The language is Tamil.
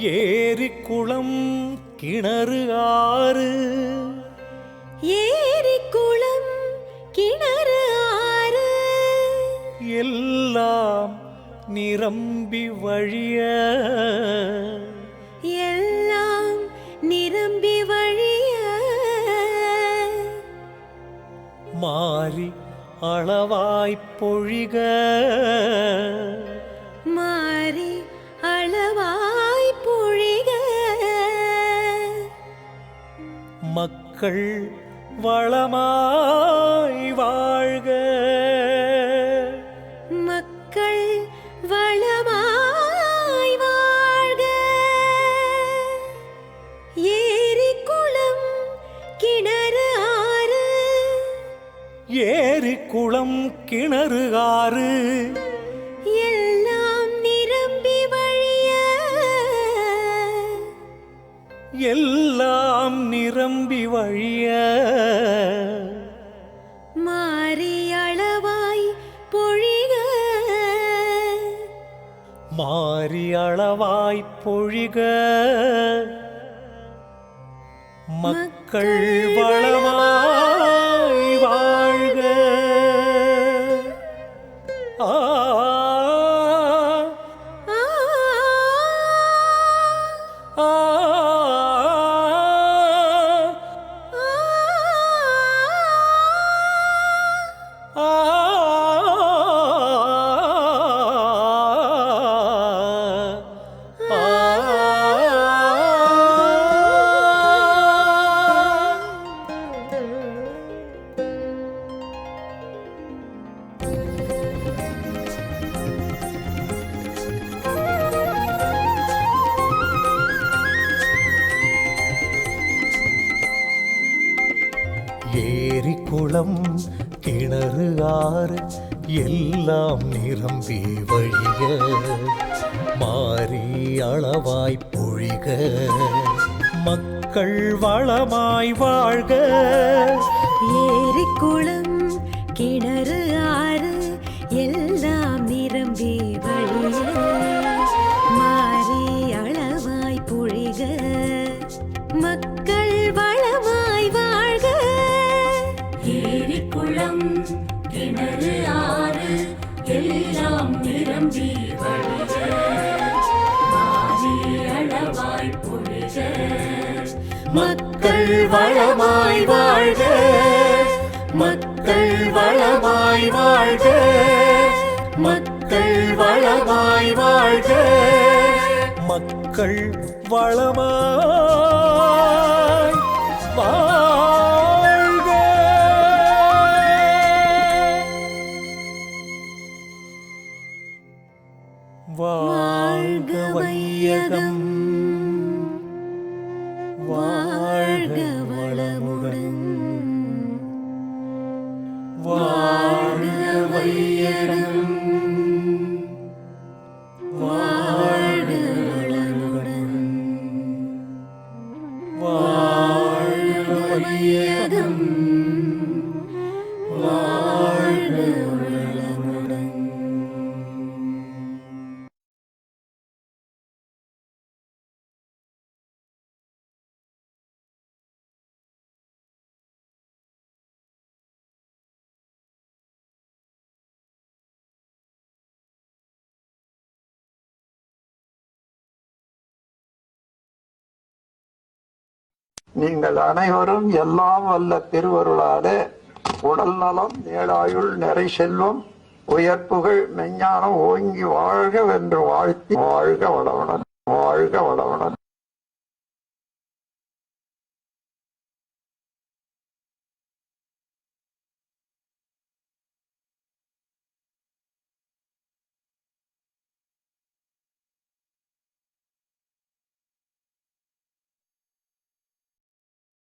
ஏரி குளம் கிணறு ஆறு, ஏரி குளம் கிணறு ஆறு எல்லாம் நிரம்பி வழிய, எல்லாம் நிரம்பி வழிய மாறி அளவாய்ப் பொழிக, மாறி அளவாய் பொழிக மக்கள் வளமாய் வாழ்க, மக்கள் வளமாய் வாழ்க. ஏரி குளம் கிணறு ஆறு, ஏரி குளம் கிணறு ஆறு எல்லாம் நிரம்பி வழிய, எல்லாம் நிரம்பி வழிய மாறி அளவாய் பொழிக, மாறி அளவாய் பொழிக மக்கள் வளமாய் வாழ்க. ஆ ஆ ஏரி குளம் கிணறு ஆறு எல்லாம் நிரம்பி வழிய, மாறி அளவாய் பொழிக மக்கள் வளமாய் வாழ்க. ஏரி குளம் கிணறு ஆறு எல்லாம் நிரம்பி வழிய, மாறி அளவாய் பொழிக மக்கள் வளமாய் வாழ்க. ஏரி குளம் கிணறு ஆறு எல்லாம் நிரம்பி வழிக, மாறி அளவாய் பொழிக மக்கள் வளமாய் வாழ்க, மக்கள் வளமாய் வாழ்க, மக்கள் வளமாய் வாழ்க, மக்கள் வளமாய் வாழ்க. வாழ்க வையகம், வாழ்க வளமுடன், வாழ்க வையகம், வாழ்க வளமுடன், வாழ்க வையகம், வாழ்க வளமுடன். நீங்கள் அனைவரும் எல்லாம் வல்ல திருவருளாலே உடல் நலம், நீளாயுள், நிறை செல்வம், உயர்ப்புகள், மெஞ்ஞானம் ஓங்கி வாழ்க வென்று வாழ்த்தி வாழ்க வளமுடன், வாழ்க வளமுடன்.